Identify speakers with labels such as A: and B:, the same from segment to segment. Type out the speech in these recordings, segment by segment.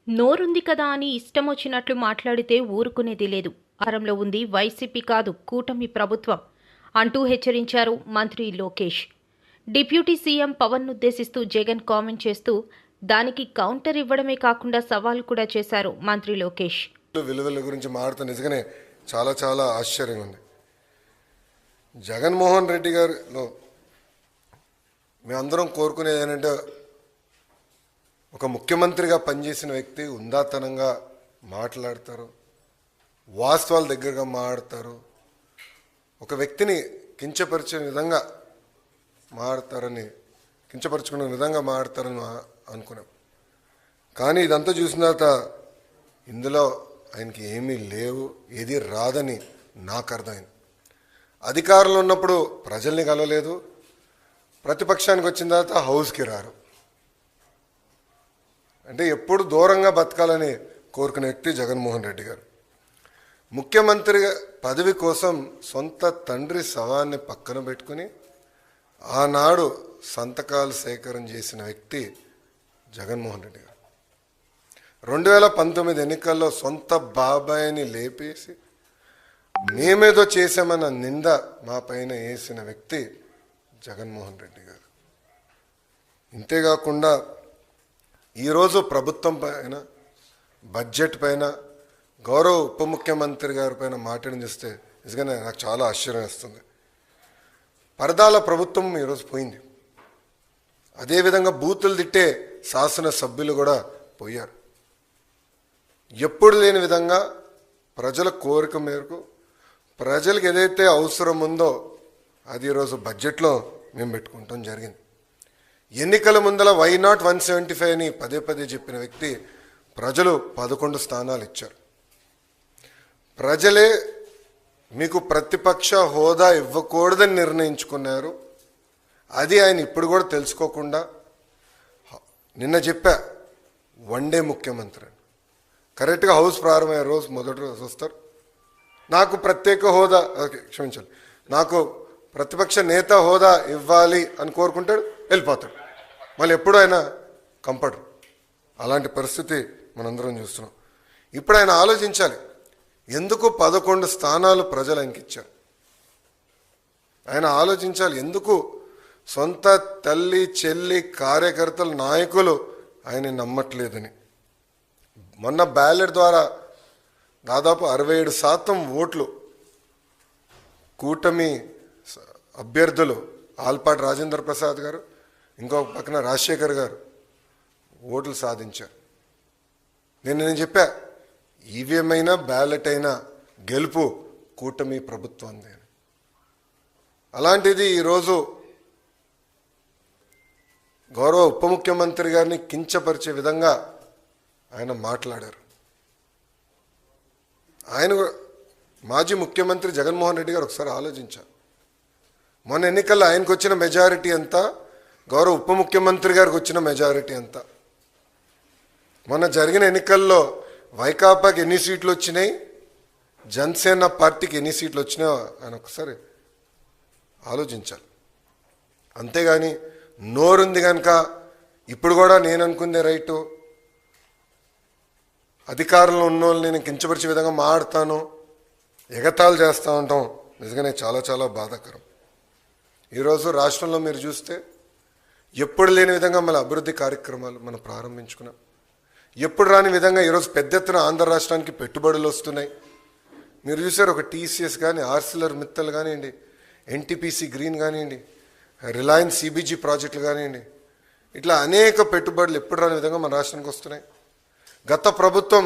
A: నోరుంది కదా అని ఇష్టం వచ్చినట్లు మాట్లాడితే ఊరుకునేది లేదు. అధికారంలో ఉంది వైసీపీ కాదు కూటమి ప్రభుత్వం అంటూ హెచ్చరించారు మంత్రి లోకేష్. డిప్యూటీ సీఎం పవన్నుద్దేశిస్తూ జగన్ కామెంట్ చేస్తూ దానికి కౌంటర్ ఇవ్వడమే కాకుండా సవాల్ కూడా చేశారు మంత్రి లోకేష్.
B: విలువల గురించి మాట్లాడుతూ నిజంగానే చాలా చాలా ఆశ్చర్యంగా ఉంది. జగన్మోహన్ రెడ్డి గారిలో మేమందరం కోరుకునేది ఏంటంటే ఒక ముఖ్యమంత్రిగా పనిచేసిన వ్యక్తి ఉందాతనంగా మాట్లాడతారు, వాస్తవాల దగ్గరగా మాట్లాడతారు, ఒక వ్యక్తిని కించపరిచే విధంగా మాట్లాడతారని కించపరుచుకునే విధంగా మాట్లాడతారని అనుకున్నాం. కానీ ఇదంతా చూసిన తర్వాత ఇందులో ఆయనకి ఏమీ లేవు, ఏది రాదని నాకు అర్థమైంది. అధికారంలో ఉన్నప్పుడు ప్రజల్ని కలవలేదు, ప్రతిపక్షానికి వచ్చిన తర్వాత హౌస్కి రారు. అంటే ఎప్పుడు దూరంగా బతకాలని కోరుకునే వ్యక్తి జగన్మోహన్ రెడ్డి గారు. ముఖ్యమంత్రి పదవి కోసం సొంత తండ్రి శవాన్ని పక్కన పెట్టుకుని ఆనాడు సంతకాలు సేకరణ చేసిన వ్యక్తి జగన్మోహన్ రెడ్డి గారు. 2019 ఎన్నికల్లో సొంత బాబాయిని లేపేసి మేమేదో చేశామన్న నింద మా పైన వేసిన వ్యక్తి జగన్మోహన్ రెడ్డి గారు. ఇంతేకాకుండా ఈరోజు ప్రభుత్వం పైన, బడ్జెట్ పైన, గౌరవ ఉప ముఖ్యమంత్రి గారి పైన మాట్లాడిస్తే నిజంగానే నాకు చాలా ఆశ్చర్యం వేస్తుంది. పరదాల ప్రభుత్వం ఈరోజు పోయింది. అదేవిధంగా బూతులు తిట్టే శాసనసభ్యులు కూడా పోయారు. ఎప్పుడు లేని విధంగా ప్రజల కోరిక మేరకు ప్రజలకు ఏదైతే అవసరం ఉందో అది ఈరోజు బడ్జెట్లో మేము పెట్టుకుంటాం జరిగింది. ఎన్నికల ముందల వై నాట్ 175 అని పదే పదే చెప్పిన వ్యక్తి ప్రజలు 11 స్థానాలు ఇచ్చారు. ప్రజలే మీకు ప్రతిపక్ష హోదా ఇవ్వకూడదని నిర్ణయించుకున్నారు. అది ఆయన ఇప్పుడు కూడా తెలుసుకోకుండా నిన్న చెప్పా వన్డే ముఖ్యమంత్రి అని. కరెక్ట్గా హౌస్ ప్రారంభమయ్యే రోజు మొదటి రోజు వస్తారు, నాకు ప్రత్యేక హోదా క్షమించాలి నాకు ప్రతిపక్ష నేత హోదా ఇవ్వాలి అని కోరుకుంటాడు, వెళ్ళిపోతాడు. మళ్ళీ ఎప్పుడు ఆయన కంపడరు. అలాంటి పరిస్థితి మనందరం చూస్తున్నాం. ఇప్పుడు ఆయన ఆలోచించాలి, ఎందుకు 11 స్థానాలు ప్రజలు ఆయనకి ఇచ్చారు. ఆయన ఆలోచించాలి, ఎందుకు సొంత తల్లి చెల్లి కార్యకర్తలు నాయకులు ఆయన నమ్మట్లేదని. మొన్న బ్యాలెట్ ద్వారా దాదాపు 67% ఓట్లు కూటమి అభ్యర్థులు ఆల్పాటి రాజేంద్ర ప్రసాద్ గారు, ఇంకొక పక్కన రాజశేఖర్ గారు ఓట్లు సాధించారు. నేను చెప్పా, ఈవీఎం అయినా బ్యాలెట్ అయినా గెలుపు కూటమి ప్రభుత్వంది. అలాంటిది ఈరోజు గౌరవ ఉప ముఖ్యమంత్రి గారిని కించపరిచే విధంగా ఆయన మాట్లాడారు. ఆయన మాజీ ముఖ్యమంత్రి జగన్మోహన్ రెడ్డి గారు ఒకసారి ఆలోచించారు. మొన్న ఎన్నికల్లో ఆయనకు వచ్చిన మెజారిటీ ఎంత, గౌరవ ఉప ముఖ్యమంత్రి గారికి వచ్చిన మెజారిటీ ఎంత. మొన్న జరిగిన ఎన్నికల్లో వైకాపాకి ఎన్ని సీట్లు వచ్చినాయి, జనసేన పార్టీకి ఎన్ని సీట్లు వచ్చినాయో ఆయన ఒకసారి ఆలోచించాలి. అంతేగాని నోరుంది కనుక ఇప్పుడు కూడా నేను అనుకుందే రైటు, అధికారంలో ఉన్న వాళ్ళు నేను కించపరిచే విధంగా మాట్లాడతాను, ఎగతాళి చేస్తూ ఉంటాం. నిజంగానే చాలా చాలా బాధాకరం. ఈరోజు రాష్ట్రంలో మీరు చూస్తే ఎప్పుడు లేని విధంగా మన అభివృద్ధి కార్యక్రమాలు మనం ప్రారంభించుకున్నాం. ఎప్పుడు రాని విధంగా ఈరోజు పెద్ద ఎత్తున ఆంధ్ర రాష్ట్రానికి పెట్టుబడులు వస్తున్నాయి. మీరు చూసారు, ఒక టీసీఎస్ కానీ, ఆర్సిలర్ మిత్తల్ కానివ్వండి, ఎన్టీపీసీ గ్రీన్ కానివ్వండి, రిలయన్స్ సిబిజీ ప్రాజెక్టులు కానివ్వండి, ఇట్లా అనేక పెట్టుబడులు ఎప్పుడు రాని విధంగా మన రాష్ట్రానికి వస్తున్నాయి. గత ప్రభుత్వం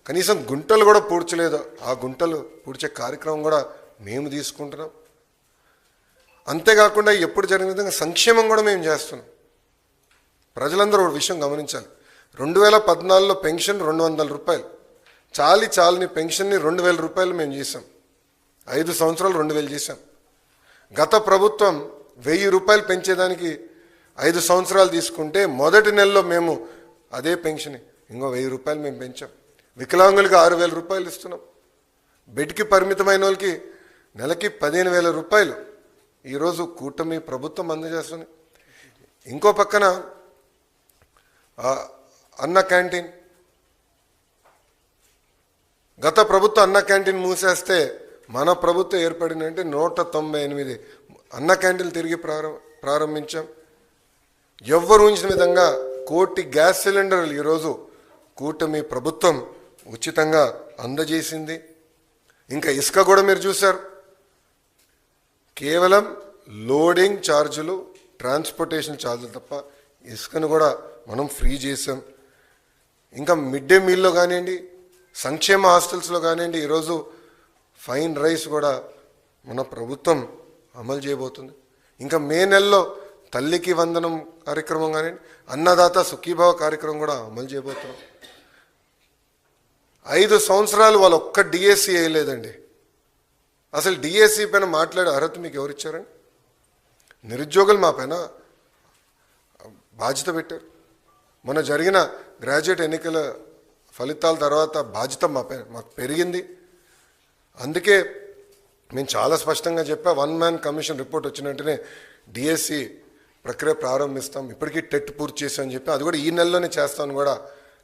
B: కనీసం గుంటలు కూడా పూడ్చలేదు, ఆ గుంటలు పూడ్చే కార్యక్రమం కూడా మేము తీసుకుంటున్నాం. అంతేకాకుండా ఎప్పుడు జరిగిన విధంగా సంక్షేమం కూడా మేము చేస్తున్నాం. ప్రజలందరూ ఒక విషయం గమనించాలి, 2014లో పెన్షన్ 200 రూపాయలు, చాలని పెన్షన్ని 2000 రూపాయలు మేము చేసాం. 5 సంవత్సరాలు 2000 చేశాం. గత ప్రభుత్వం 1000 రూపాయలు పెంచేదానికి 5 సంవత్సరాలు తీసుకుంటే మొదటి నెలలో మేము అదే పెన్షన్ ఇంకో 1000 రూపాయలు మేము పెంచాం. వికలాంగులకి 6000 రూపాయలు ఇస్తున్నాం. బెడ్కి పరిమితమైన వాళ్ళకి నెలకి 15,000 రూపాయలు ఈరోజు కూటమి ప్రభుత్వం అందజేస్తుంది. ఇంకో పక్కన అన్న క్యాంటీన్ గత ప్రభుత్వం అన్న క్యాంటీన్ మూసేస్తే మన ప్రభుత్వం ఏర్పడిందంటే 198 అన్న క్యాంటీన్లు తిరిగి ప్రారంభించాం. ఎవ్వరు ఊహించిన విధంగా 1 కోటి గ్యాస్ సిలిండర్లు ఈరోజు కూటమి ప్రభుత్వం ఉచితంగా అందజేసింది. ఇంకా ఇసుక కూడా మీరు చూశారు, కేవలం లోడింగ్ ఛార్జీలు, ట్రాన్స్పోర్టేషన్ ఛార్జీలు తప్ప ఇసుకను కూడా మనం ఫ్రీ చేసాం. ఇంకా మిడ్ డే మీల్లో కానివ్వండి, సంక్షేమ హాస్టల్స్లో కానివ్వండి, ఈరోజు ఫైన్ రైస్ కూడా మన ప్రభుత్వం అమలు చేయబోతుంది. ఇంకా మే నెలలో తల్లికి వందనం కార్యక్రమం కానివ్వండి, అన్నదాత సుఖీభావ కార్యక్రమం కూడా అమలు చేయబోతున్నాం. 5 సంవత్సరాలు వాళ్ళు ఒక్క డిఎస్సి వేయలేదండి. అసలు డిఎస్సి పైన మాట్లాడే అర్హత మీకు ఎవరిచ్చారండి? నిరుద్యోగులు మా పైన బాధ్యత పెట్టారు. మొన్న జరిగిన గ్రాడ్యుయేట్ ఎన్నికల ఫలితాల తర్వాత బాధ్యత మాకు పెరిగింది. అందుకే మేము చాలా స్పష్టంగా చెప్పా, 1 మ్యాన్ కమిషన్ రిపోర్ట్ వచ్చిన వెంటనే డిఎస్సి ప్రక్రియ ప్రారంభిస్తాం. ఇప్పటికీ టెట్ పూర్తి చేశామని చెప్పి అది కూడా ఈ నెలలోనే చేస్తామని కూడా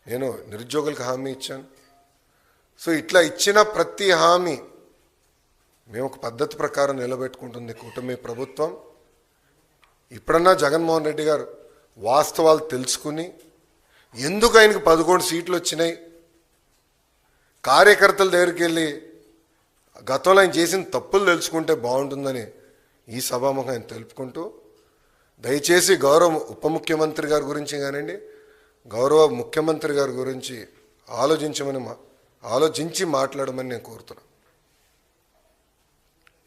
B: నేను నిరుద్యోగులకు హామీ ఇచ్చాను. సో ఇట్లా ఇచ్చిన ప్రతి హామీ మేము ఒక పద్ధతి ప్రకారం నిలబెట్టుకుంటుంది కూటమి ప్రభుత్వం. ఇప్పుడన్నా జగన్మోహన్ రెడ్డి గారు వాస్తవాలు తెలుసుకుని ఎందుకు ఆయనకు 11 సీట్లు వచ్చినాయి, కార్యకర్తల దగ్గరికి వెళ్ళి గతంలో ఆయన చేసిన తప్పులు తెలుసుకుంటే బాగుంటుందని ఈ సభాముఖం ఆయన తెలుపుకుంటూ, దయచేసి గౌరవ ఉప ముఖ్యమంత్రి గారి గురించి కానివ్వండి, గౌరవ ముఖ్యమంత్రి గారి గురించి ఆలోచించి మాట్లాడమని నేను కోరుతున్నాను.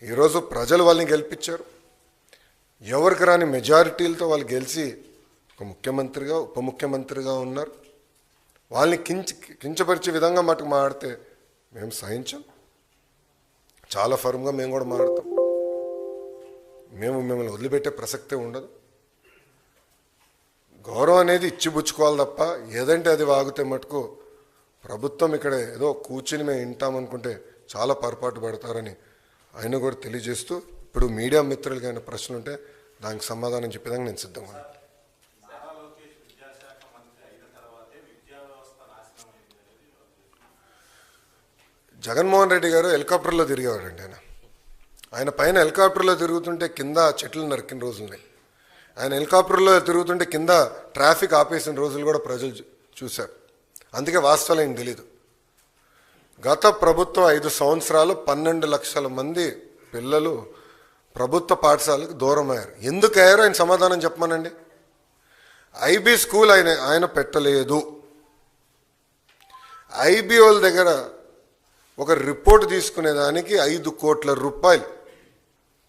B: ఈరోజు ప్రజలు వాళ్ళని గెలిపించారు. ఎవరికి రాని మెజారిటీలతో వాళ్ళు గెలిచి ఒక ముఖ్యమంత్రిగా ఉప ముఖ్యమంత్రిగా ఉన్నారు. వాళ్ళని కించపరిచే విధంగా మటుకు మాట్లాడితే మేము సహించాం. చాలా ఫర్మ్గా మేము కూడా మాట్లాడతాం. మేము మిమ్మల్ని వదిలిపెట్టే ప్రసక్తే ఉండదు. గౌరవం అనేది ఇచ్చిపుచ్చుకోవాలి తప్ప ఏదంటే అది వాగితే మటుకు ప్రభుత్వం ఇక్కడ ఏదో కూర్చుని మేము వింటామనుకుంటే చాలా పొరపాటు పడతారని ఆయన కూడా తెలియజేస్తూ, ఇప్పుడు మీడియా మిత్రులకి అయిన ప్రశ్నలు ఉంటే దానికి సమాధానం చెప్పేదానికి నేను సిద్ధంగా ఉన్నాను. జగన్మోహన్ రెడ్డి గారు హెలికాప్టర్లో తిరిగేవాడండి. ఆయన పైన హెలికాప్టర్లో తిరుగుతుంటే కింద చెట్లు నరికిన రోజులున్నాయి. ఆయన హెలికాప్టర్లో తిరుగుతుంటే కింద ట్రాఫిక్ ఆపేసిన రోజులు కూడా ప్రజలు చూశారు. అందుకే వాస్తవాలు ఆయన తెలీదు. గత ప్రభుత్వం 5 సంవత్సరాలు 12 లక్షల మంది పిల్లలు ప్రభుత్వ పాఠశాలకు దూరం అయ్యారు. ఎందుకు అయ్యారో ఆయన సమాధానం చెప్పమనండి. ఐబీ స్కూల్ ఆయన పెట్టలేదు. ఐబీ వాళ్ళ దగ్గర ఒక రిపోర్ట్ తీసుకునేదానికి 5 కోట్ల రూపాయలు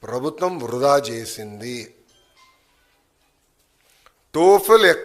B: ప్రభుత్వం వృధా చేసింది. టోఫెల్ ఎక్కడ